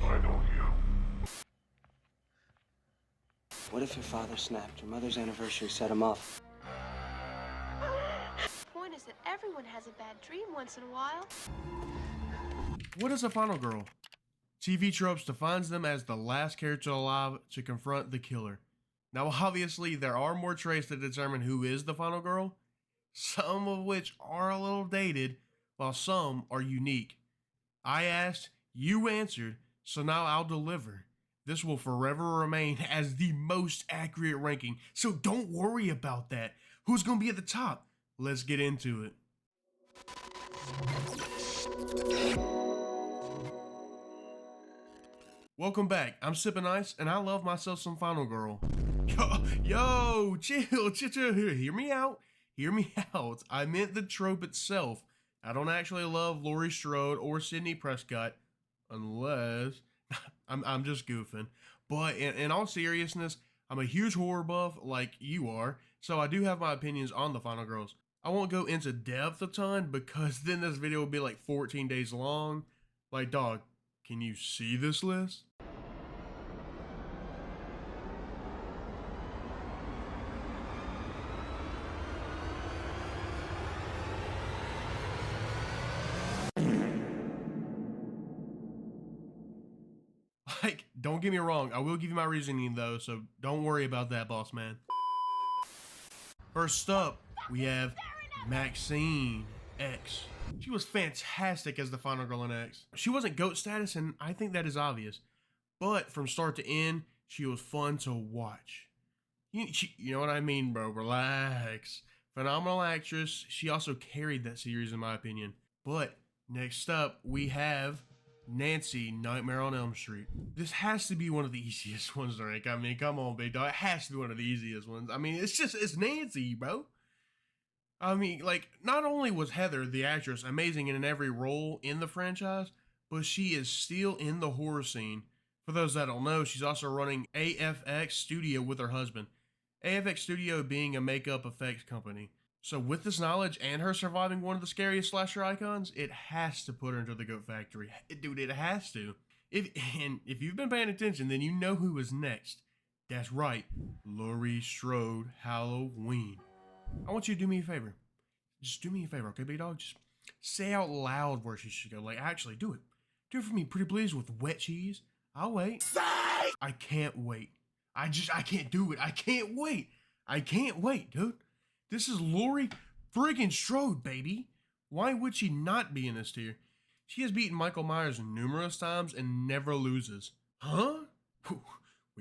I know you. What if your father snapped? Your mother's anniversary set him off. The point is that everyone has a bad dream once in a while. What is a final girl? TV Tropes defines them as the last character alive to confront the killer. Now, obviously, there are more traits that determine who is the final girl, some of which are a little dated, while some are unique. I asked, you answered, so now I'll deliver. This will forever remain as the most accurate ranking, so don't worry about that. Who's going to be at the top? Let's get into it. Welcome back. I'm Sippin Ice, and I love myself some Final Girl. Yo, chill. Hear me out. I meant the trope itself. I don't actually love Laurie Strode or Sidney Prescott, unless I'm just goofing. But in all seriousness, I'm a huge horror buff like you are, so I do have my opinions on the Final Girls. I won't go into depth a ton because then this video will be like 14 days long. Like, dog, can you see this list? Like, don't get me wrong, I will give you my reasoning though, so don't worry about that, boss man. First up, we have Maxine X. She was fantastic as the final girl in X. She wasn't GOAT status, and I think that is obvious. But from start to end, she was fun to watch. You know what I mean, bro? Relax. Phenomenal actress. She also carried that series, in my opinion. But next up, we have Nancy, Nightmare on Elm Street. This has to be one of the easiest ones to rank. I mean, come on, big dog. It has to be one of the easiest ones. I mean, it's Nancy, bro. I mean, like, not only was Heather, the actress, amazing in every role in the franchise, but she is still in the horror scene. For those that don't know, she's also running AFX Studio with her husband. AFX Studio being a makeup effects company. So with this knowledge and her surviving one of the scariest slasher icons, it has to put her into the GOAT factory. Dude, it has to. If you've been paying attention, then you know who is next. That's right, Laurie Strode Halloween. I want you to do me a favor. Just do me a favor, okay, big dog? Just say out loud where she should go. Like, actually, do it. Do it for me, pretty please, with wet cheese. I'll wait. I can't wait. I can't do it. I can't wait, dude. This is Laurie friggin' Strode, baby. Why would she not be in this tier? She has beaten Michael Myers numerous times and never loses. Huh?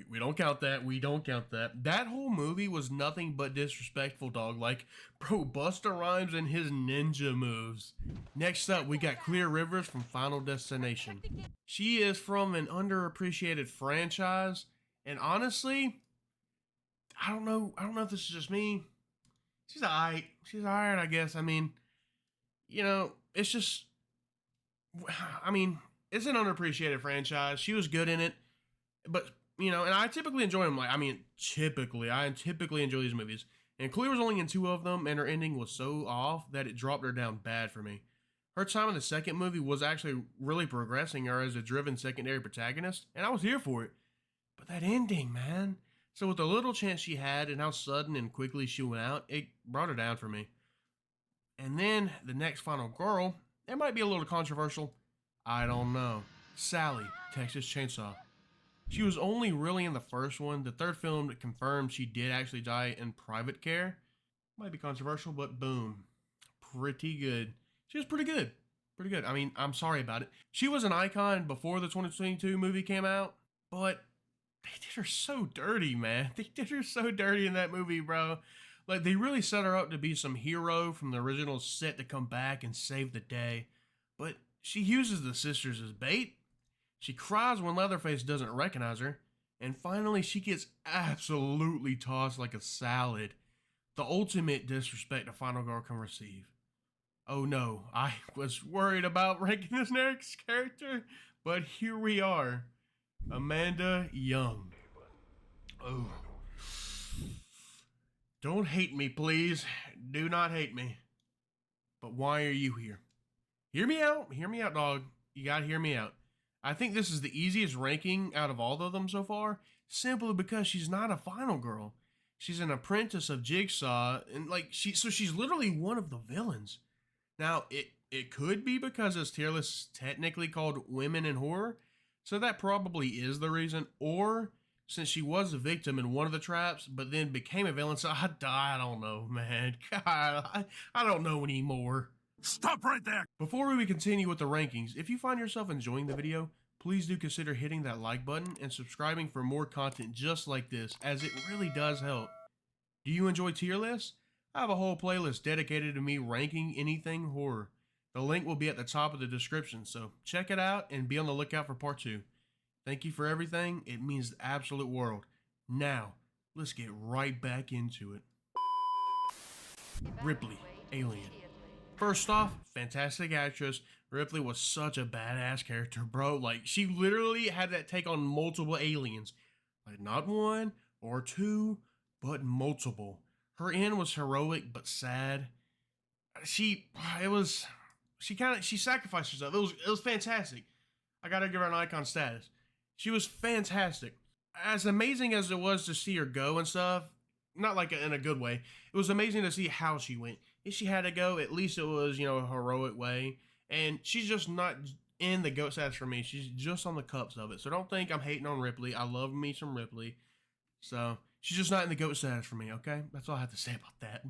We don't count that. We don't count that. That whole movie was nothing but disrespectful, dog. Like, bro, Busta Rhymes and his ninja moves. Next up, we got Clear Rivers from Final Destination. She is from an underappreciated franchise, and honestly, I don't know if this is just me. She's alright. She's alright, I guess. I mean, you know, it's just, I mean, it's an underappreciated franchise. She was good in it, but you know, and I typically enjoy them. Like, I mean, I typically enjoy these movies. And Clea was only in 2 of them, and her ending was so off that it dropped her down bad for me. Her time in the second movie was actually really progressing her as a driven secondary protagonist, and I was here for it. But that ending, man. So with the little chance she had and how sudden and quickly she went out, it brought her down for me. And then the next final girl, it might be a little controversial. I don't know. Sally, Texas Chainsaw. She was only really in the first one. The third film that confirmed she did actually die in private care. Might be controversial, but boom. Pretty good. She was pretty good. Pretty good. I mean, I'm sorry about it. She was an icon before the 2022 movie came out, but they did her so dirty, man. They did her so dirty in that movie, bro. Like, they really set her up to be some hero from the original set to come back and save the day. But she uses the sisters as bait. She cries when Leatherface doesn't recognize her, and finally she gets absolutely tossed like a salad. The ultimate disrespect a final girl can receive. Oh no, I was worried about ranking this next character, but here we are. Amanda Young. Oh. Don't hate me, please. Do not hate me. But why are you here? Hear me out, dog. You gotta hear me out. I think this is the easiest ranking out of all of them so far, simply because she's not a final girl. She's an apprentice of Jigsaw, and like she's literally one of the villains. Now, it could be because this tier list is technically called Women in Horror, so that probably is the reason. Or since she was a victim in one of the traps, but then became a villain, so I don't know, man. God, I don't know anymore. Stop right there! Before we continue with the rankings, if you find yourself enjoying the video, please do consider hitting that like button and subscribing for more content just like this, as it really does help. Do you enjoy tier lists? I have a whole playlist dedicated to me ranking anything horror. The link will be at the top of the description, so check it out and be on the lookout for part 2. Thank you for everything, it means the absolute world. Now, let's get right back into it. Ripley, Alien. First off, fantastic actress. Ripley was such a badass character, bro. Like, she literally had that take on multiple aliens. Like, not one or two, but multiple. Her end was heroic, but sad. She sacrificed herself. It was fantastic. I gotta give her an icon status. She was fantastic. As amazing as it was to see her go and stuff, not like in a good way, it was amazing to see how she went. If she had to go, at least it was, a heroic way. And she's just not in the GOAT status for me. She's just on the cups of it. So don't think I'm hating on Ripley. I love me some Ripley. So she's just not in the GOAT status for me, okay? That's all I have to say about that.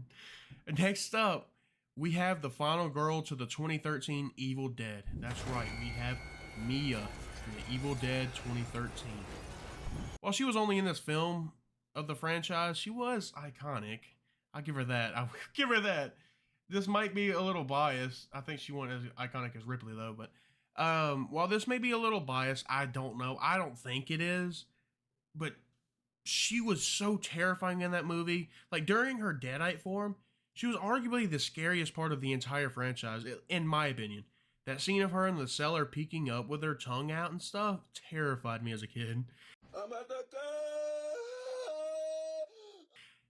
Next up, we have the final girl to the 2013 Evil Dead. That's right, we have Mia from the Evil Dead 2013. While she was only in this film of the franchise, she was iconic. I'll give her that. I'll give her that. This might be a little biased. I think she wasn't as iconic as Ripley, though. But while this may be a little biased, I don't know. I don't think it is. But she was so terrifying in that movie. Like, during her Deadite form, she was arguably the scariest part of the entire franchise, in my opinion. That scene of her in the cellar peeking up with her tongue out and stuff terrified me as a kid.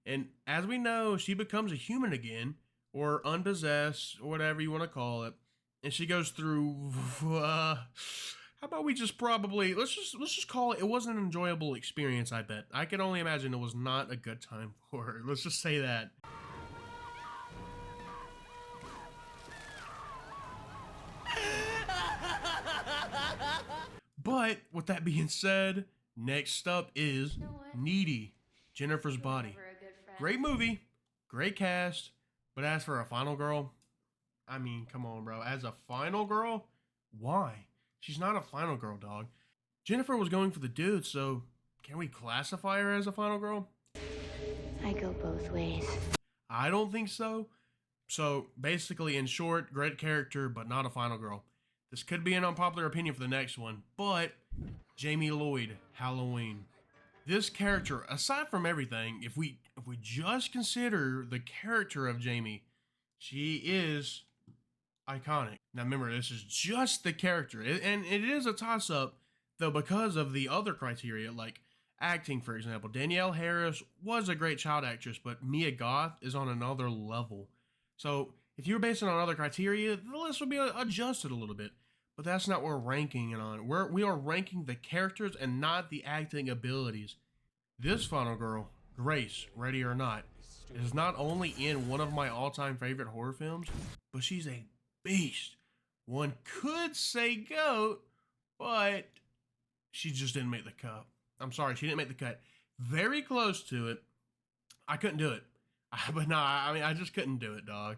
And as we know, she becomes a human again, or unpossessed, or whatever you want to call it. And she goes through, how about we just probably, let's just call it wasn't an enjoyable experience, I bet. I can only imagine it was not a good time for her. Let's just say that. But with that being said, next up is Needy, Jennifer's Body. Great movie, great cast, but as for a final girl, I mean, come on, bro. As a final girl, why? She's not a final girl, dog. Jennifer was going for the dude, so can we classify her as a final girl? I go both ways. I don't think so. So basically, in short, great character, but not a final girl. This could be an unpopular opinion for the next one, but Jamie Lloyd, Halloween. This character, aside from everything, if we just consider the character of Jamie, she is iconic. Now remember, this is just the character, and it is a toss-up, though, because of the other criteria, like acting, for example. Danielle Harris was a great child actress, but Mia Goth is on another level. So if you were basing on other criteria, the list would be adjusted a little bit. But that's not what we're ranking it on. We are ranking the characters and not the acting abilities. This final girl, Grace, Ready or Not, is not only in one of my all-time favorite horror films, but she's a beast. One could say GOAT, but she just didn't make the cut. I'm sorry, she didn't make the cut. Very close to it. I couldn't do it. But no, I just couldn't do it, dog.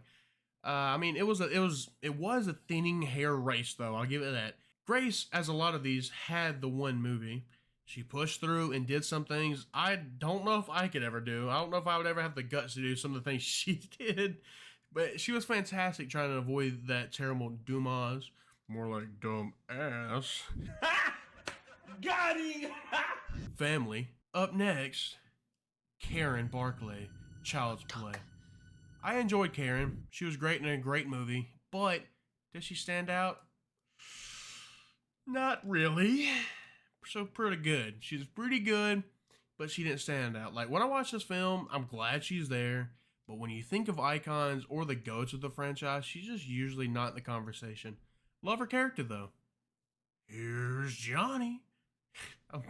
It was a thinning hair race, though. I'll give it that. Grace, as a lot of these, had the one movie. She pushed through and did some things I don't know if I could ever do. I don't know if I would ever have the guts to do some of the things she did. But she was fantastic trying to avoid that terrible Dumas. More like dumb ass. Got him! Family. Up next, Karen Barclay, Child's Play. I enjoyed Karen. She was great in a great movie, but did she stand out? Not really. So pretty good. She's pretty good, but she didn't stand out. Like, when I watch this film, I'm glad she's there, but when you think of icons or the GOATs of the franchise, she's just usually not in the conversation. Love her character, though. Here's Where's Johnny? I'm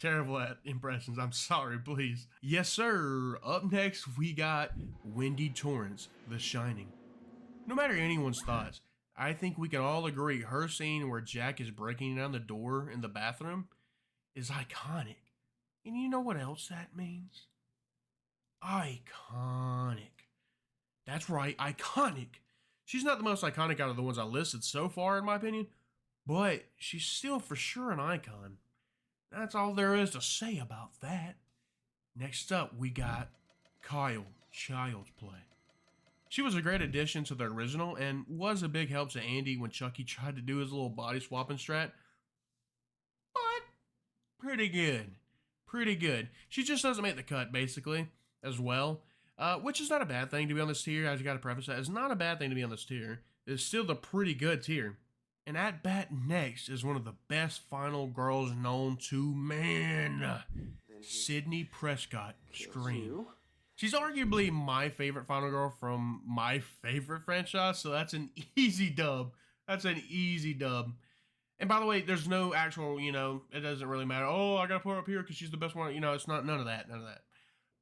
terrible at impressions. I'm sorry, please. Yes, sir. Up next, we got Wendy Torrance, The Shining. No matter anyone's thoughts, I think we can all agree her scene where Jack is breaking down the door in the bathroom is iconic. And you know what else that means? Iconic. That's right, iconic. She's not the most iconic out of the ones I listed so far, in my opinion, but she's still for sure an icon. That's all there is to say about that. Next up, we got Kyle, Child's Play. She was a great addition to the original and was a big help to Andy when Chucky tried to do his little body swapping strat. But pretty good. Pretty good. She just doesn't make the cut, basically, as well. Which is not a bad thing to be on this tier, as you gotta preface that. It's not a bad thing to be on this tier. It's still the pretty good tier. And at bat next is one of the best final girls known to man. Sydney Prescott, Scream. She's arguably my favorite final girl from my favorite franchise, so that's an easy dub. That's an easy dub. And by the way, there's no actual, it doesn't really matter. Oh, I gotta put her up here because she's the best one. It's not none of that.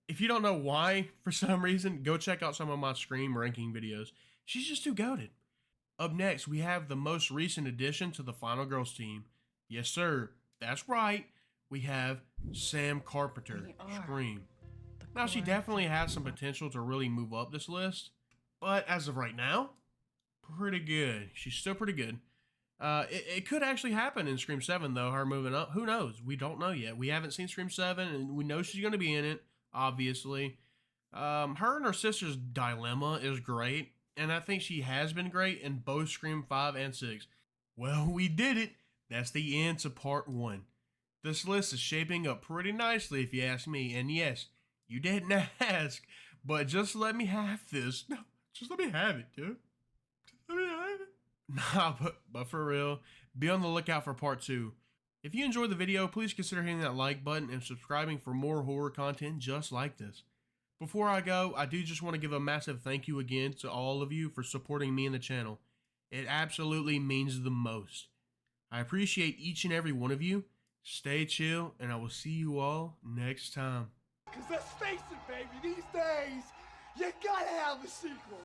If you don't know why, for some reason, go check out some of my Scream ranking videos. She's just too goated. Up next, we have the most recent addition to the Final Girls team. Yes, sir. That's right. We have Sam Carpenter, Scream. Now, she definitely has some potential to really move up this list, but as of right now, pretty good. She's still pretty good. It could actually happen in Scream 7, though, her moving up. Who knows? We don't know yet. We haven't seen Scream 7, and we know she's going to be in it, obviously. Her and her sister's dilemma is great, and I think she has been great in both Scream 5 and 6. Well, we did it. That's the end to part 1. This list is shaping up pretty nicely, if you ask me, and yes, you didn't ask, but just let me have this. No, just let me have it, dude. Just let me have it. Nah, but for real, be on the lookout for part 2. If you enjoyed the video, please consider hitting that like button and subscribing for more horror content just like this. Before I go, I do just want to give a massive thank you again to all of you for supporting me and the channel. It absolutely means the most. I appreciate each and every one of you. Stay chill, and I will see you all next time. Cause let's face it, baby, these days, you gotta have a sequel.